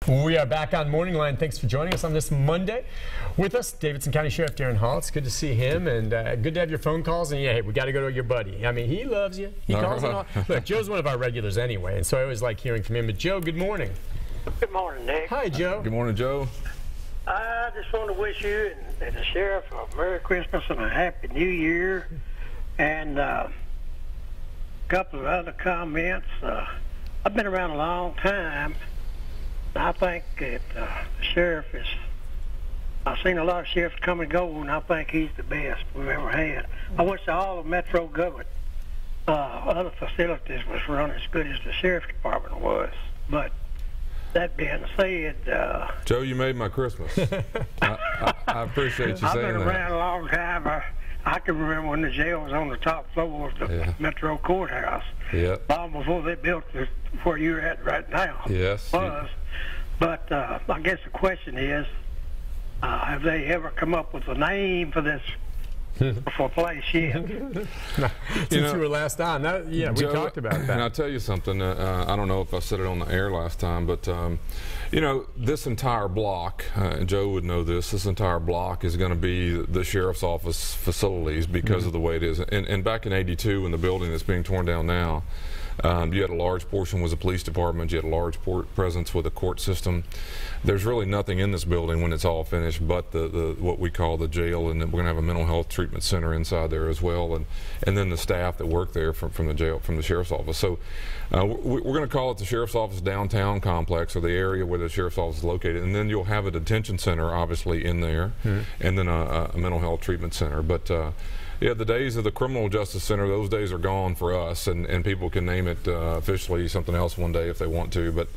We are back on Morning Line. Thanks for joining us on this Monday. With us, Davidson County Sheriff Darren Hall. It's good to see him, and good to have your phone calls. And yeah, hey, we got to go to your buddy. I mean, he loves you. He calls and all. Look, Joe's one of our regulars anyway, and so I always like hearing from him. But Joe, good morning. Good morning, Nick. Hi, Joe. Good morning, Joe. I just want to wish you and the Sheriff a Merry Christmas and a Happy New Year. And a couple of other comments. I've been around a long time. I think that the sheriff is, I've seen a lot of sheriffs come and go, and I think he's the best we've ever had. I wish all the metro government, other facilities was run as good as the sheriff's department was. But that being said, Joe, you made my Christmas. I appreciate you saying that. I've been around a long time. I can remember when the jail was on the top floor of the Metro Courthouse. Yeah. Long before they built it where you're at right now. Yes. But I guess the question is, have they ever come up with a name for this for a place yet? Since you were last on, yeah, Joe, we talked about that. And I'll tell you something. I don't know if I said it on the air last time, but you know, this entire block, and Joe would know this. This entire block is going to be the sheriff's office facilities because of the way it is. And back in '82, when the building that's being torn down now, you had a large portion was a police department. You had a large presence with a court system. There's really nothing in this building when it's all finished but the what we call the jail, and then we're going to have a mental health treatment center inside there as well, and then the staff that work there from the jail, from the sheriff's office. So we're going to call it the sheriff's office downtown complex, or the area where the sheriff's office is located, and then you'll have a detention center obviously in there, and then a mental health treatment center. But yeah, the days of the criminal justice center, those days are gone for us, and people can name it officially something else one day if they want to. But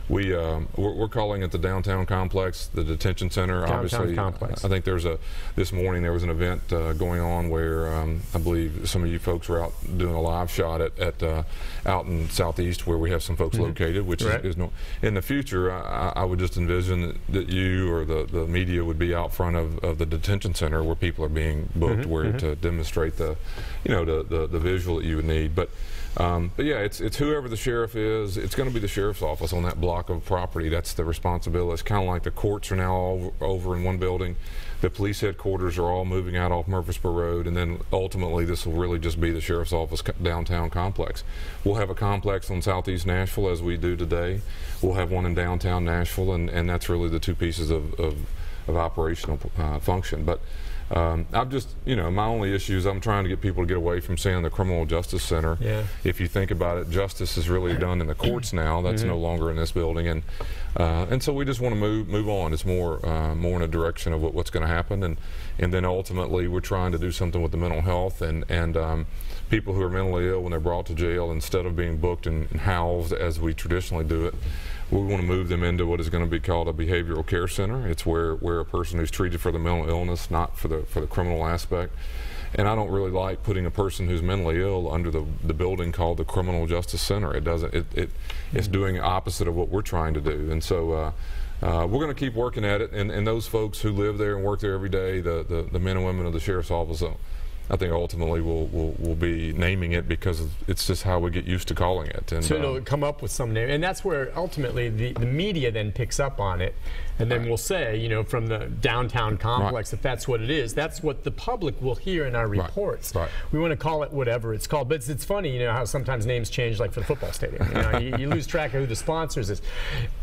we're calling it the downtown complex, the detention center. Downtown obviously, complex. I think this morning there was an event going on where I believe some of you folks were out doing a live shot out in Southeast where we have some folks located, which is no. In the future, I would just envision that you or the media would be out front of the detention center where people are being booked, where to demonstrate the visual that you would need. But yeah, it's whoever the sheriff is. It's going to be the sheriff's office on that block of property. That's the responsibility. It's kind of like the courts are now all over in one building. The police headquarters are all moving out off Murfreesboro Road, and then ultimately this will really just be the sheriff's office downtown complex. We'll have a complex on Southeast Nashville as we do today. We'll have one in downtown Nashville, and that's really the two pieces of operational function. But I'm just, my only issue is I'm trying to get people to get away from saying the criminal justice center. Yeah. If you think about it, justice is really done in the courts now. That's no longer in this building, and so we just want to move on. It's more in a direction of what's going to happen, and then ultimately we're trying to do something with the mental health and people who are mentally ill when they're brought to jail, instead of being booked and housed as we traditionally do it. We want to move them into what is going to be called a behavioral care center. It's where a person who's treated for the mental illness, not for the criminal aspect. And I don't really like putting a person who's mentally ill under the building called the criminal justice center. It doesn't. It's doing the opposite of what we're trying to do. And so we're going to keep working at it. And those folks who live there and work there every day, the men and women of the sheriff's office, I think ultimately we'll be naming it because it's just how we get used to calling it. And, so it'll come up with some name, and that's where ultimately the media then picks up on it, and then we'll say, from the downtown complex, if that's what it is, that's what the public will hear in our reports. We want to call it whatever it's called, but it's funny, how sometimes names change, like for the football stadium. You lose track of who the sponsors is.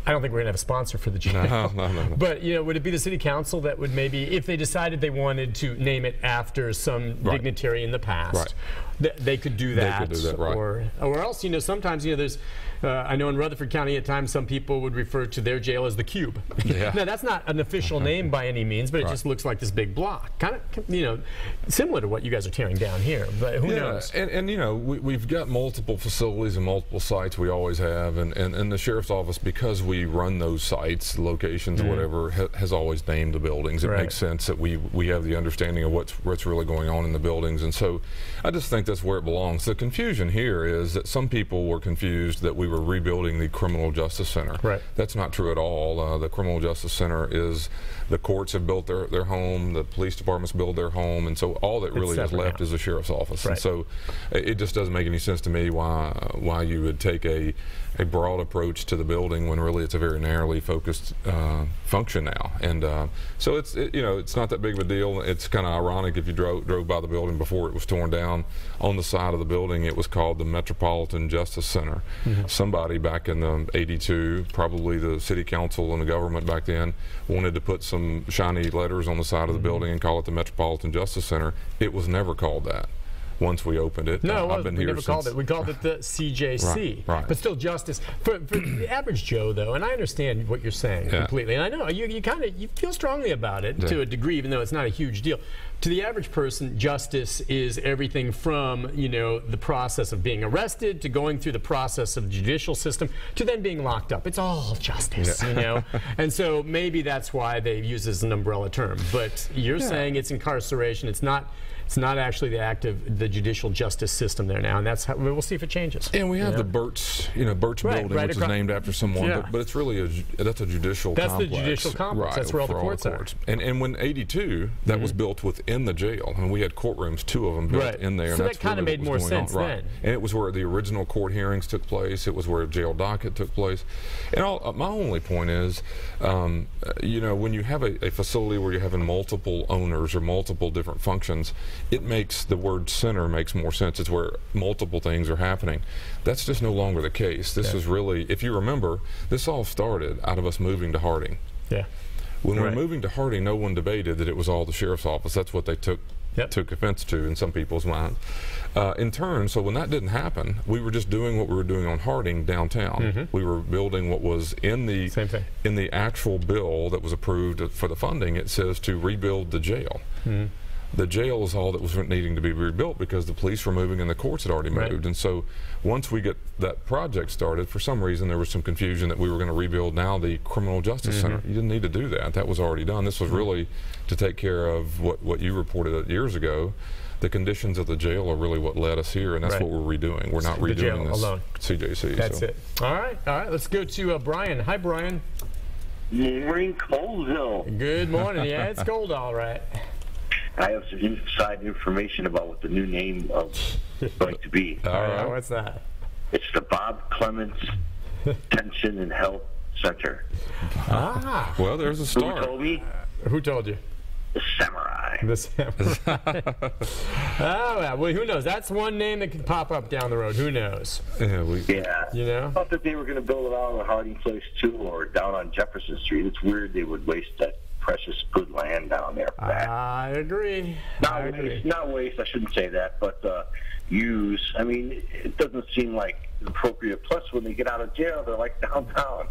I don't think we're going to have a sponsor for the gym. No. But would it be the city council that would maybe, if they decided they wanted to name it after some dignitary in the past, they could do that. They could do that, or else, sometimes, there's, I know in Rutherford County at times some people would refer to their jail as the Cube. Now that's not an official name by any means, but it just looks like this big block, kind of, similar to what you guys are tearing down here. But who knows? And we've got multiple facilities and multiple sites. We always have, and the sheriff's office, because we run those sites, locations, whatever, has always named the buildings. It makes sense that we have the understanding of what's really going on in the buildings, and so I just think that's where it belongs. The confusion here is that some people were confused that we we were rebuilding the Criminal Justice Center. Right. That's not true at all. The Criminal Justice Center is, the courts have built their home, the police departments build their home, and so all that really is left is the sheriff's office. Right. And so it just doesn't make any sense to me why you would take a broad approach to the building when really it's a very narrowly focused function now. And so it's not that big of a deal. It's kind of ironic if you drove by the building before it was torn down. On the side of the building, it was called the Metropolitan Justice Center. Somebody back in '82, probably the city council and the government back then, wanted to put some shiny letters on the side of the building and call it the Metropolitan Justice Center. It was never called that once we opened it. No, I've been we here never called it. We called it the CJC. Right. But still justice. For the average Joe, though, and I understand what you're saying completely, and I know you feel strongly about it to a degree, even though it's not a huge deal. To the average person, justice is everything from, the process of being arrested to going through the process of the judicial system to then being locked up. It's all justice, And so maybe that's why they use it as an umbrella term. But you're saying it's incarceration. It's not actually the act of the judicial justice system there now, and that's how we'll see if it changes. And we have the Burt's, Burt's building, which is named after someone, but it's really that's a judicial complex. That's the judicial complex. That's where all the courts are. And when '82, that was built within the jail. I mean, we had courtvrooms, 2 of them built in there. So and that kind of made more sense then. And it was where the original court hearings took place. It was where jail docket took place. And my only point is, when you have a facility where you're having multiple owners or multiple different functions, it makes the word center makes more sense. It's where multiple things are happening. That's just no longer the case. This is really, if you remember, this all started out of us moving to Harding. Yeah. When we were moving to Harding, no one debated that it was all the sheriff's office. That's what they took offense to in some people's minds. In turn, so when that didn't happen, we were just doing what we were doing on Harding downtown. We were building what was in the actual bill that was approved for the funding. It says to rebuild the jail. The jail is all that was needing to be rebuilt because the police were moving and the courts had already moved. And so once we get that project started, for some reason there was some confusion that we were going to rebuild now the Criminal Justice Center. You didn't need to do that. That was already done. This was really to take care of what you reported years ago. The conditions of the jail are really what led us here, and that's what we're redoing. We're not redoing this alone. CJC. That's it. All right. Let's go to Brian. Hi, Brian. Morning, Colesville. Good morning. Yeah, it's cold, all right. I have some inside information about what the new name is going to be. All right, what's that? It's the Bob Clements Tension and Health Center. Well, there's a start. Who told me? Who told you? The Samurai. The Samurai. Well, who knows? That's one name that could pop up down the road. Who knows? I thought that they were going to build it out on the Harding Place too, or down on Jefferson Street. It's weird they would waste that precious good land down there for that. I agree. Not waste, I shouldn't say that, but use. I mean, it doesn't seem like appropriate. Plus, when they get out of jail, they're like downtown.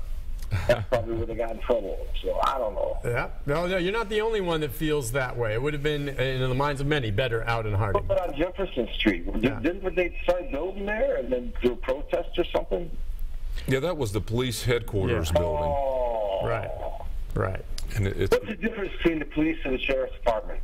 That's probably where they got in trouble. So I don't know. Yeah. No, you're not the only one that feels that way. It would have been, in the minds of many, better out in Harding. But on Jefferson Street, didn't they start building there and then do a protest or something? Yeah, that was the police headquarters building. Oh. Right. And what's the difference between the police and the sheriff's department?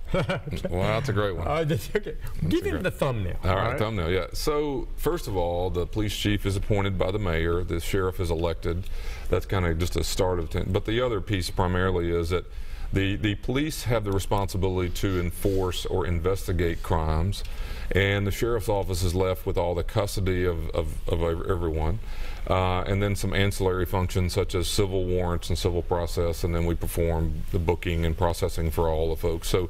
Well, that's a great one. Okay. Give him the thumbnail. All right, thumbnail, yeah. So, first of all, the police chief is appointed by the mayor. The sheriff is elected. That's kind of just a start of it. But the other piece primarily is that the police have the responsibility to enforce or investigate crimes, and the sheriff's office is left with all the custody of everyone. And then some ancillary functions such as civil warrants and civil process, and then we perform the booking and processing for all the folks. So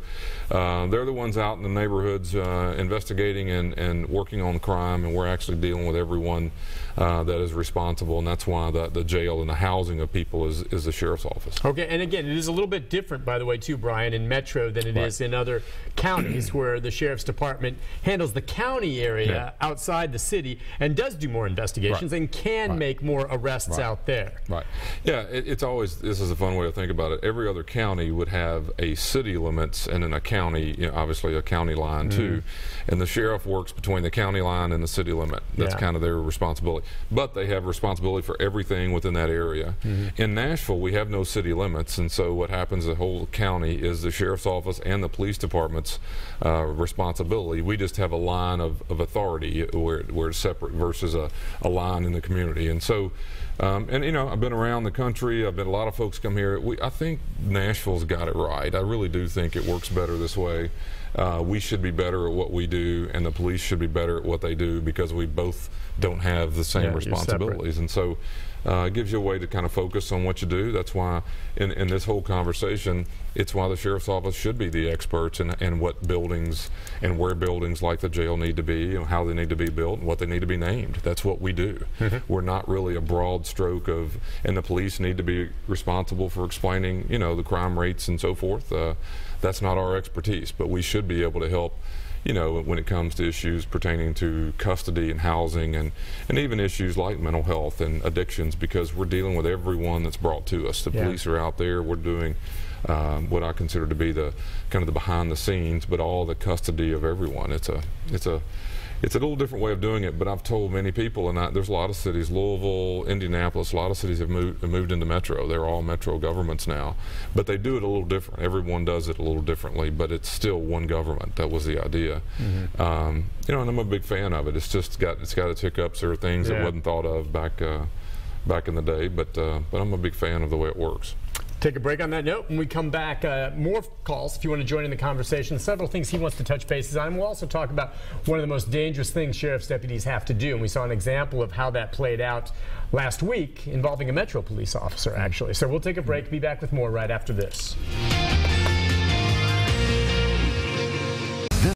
they're the ones out in the neighborhoods investigating and working on crime, and we're actually dealing with everyone that is responsible, and that's why the jail and the housing of people is the sheriff's office. Okay, and again, it is a little bit different, by the way, too, Brian, in Metro than it is in other counties where the sheriff's department handles the county area outside the city and does do more investigations and can make more arrests out there. Right. Yeah, it's always, this is a fun way to think about it. Every other county would have a city limits and then a county, obviously a county line too. And the sheriff works between the county line and the city limit. That's kind of their responsibility. But they have responsibility for everything within that area. In Nashville, we have no city limits, and so what happens is whole county is the sheriff's office and the police department's responsibility. We just have a line of authority where it's separate versus a line in the community. And so, and you know, I've been around the country. I've been, a lot of folks come here. I think Nashville's got it right. I really do think it works better this way. We should be better at what we do, and the police should be better at what they do, because we both don't have the same responsibilities. And so it gives you a way to kind of focus on what you do. That's why in this whole conversation, it's why the sheriff's office should be the experts in what buildings and where buildings like the jail need to be, and how they need to be built, and what they need to be named. That's what we do. We're not really a broad stroke of, and the police need to be responsible for explaining, you know, the crime rates and so forth. That's not our expertise, but we should be able to help, you know, when it comes to issues pertaining to custody and housing, and even issues like mental health and addictions, because we're dealing with everyone that's brought to us. The police are out there. We're doing what I consider to be the kind of the behind the scenes, but all the custody of everyone. It's a little different way of doing it, but I've told many people, and there's a lot of cities, Louisville, Indianapolis, a lot of cities have moved into metro. They're all metro governments now, but they do it a little different. Everyone does it a little differently, but it's still one government. That was the idea. You know, and I'm a big fan of it. It's got its hiccups. There are things that wasn't thought of back in the day, but I'm a big fan of the way it works. Take a break on that note. When we come back, more calls if you want to join in the conversation. Several things he wants to touch bases on. We'll also talk about one of the most dangerous things sheriff's deputies have to do. And we saw an example of how that played out last week involving a Metro police officer, actually. So we'll take a break. Be back with more right after this.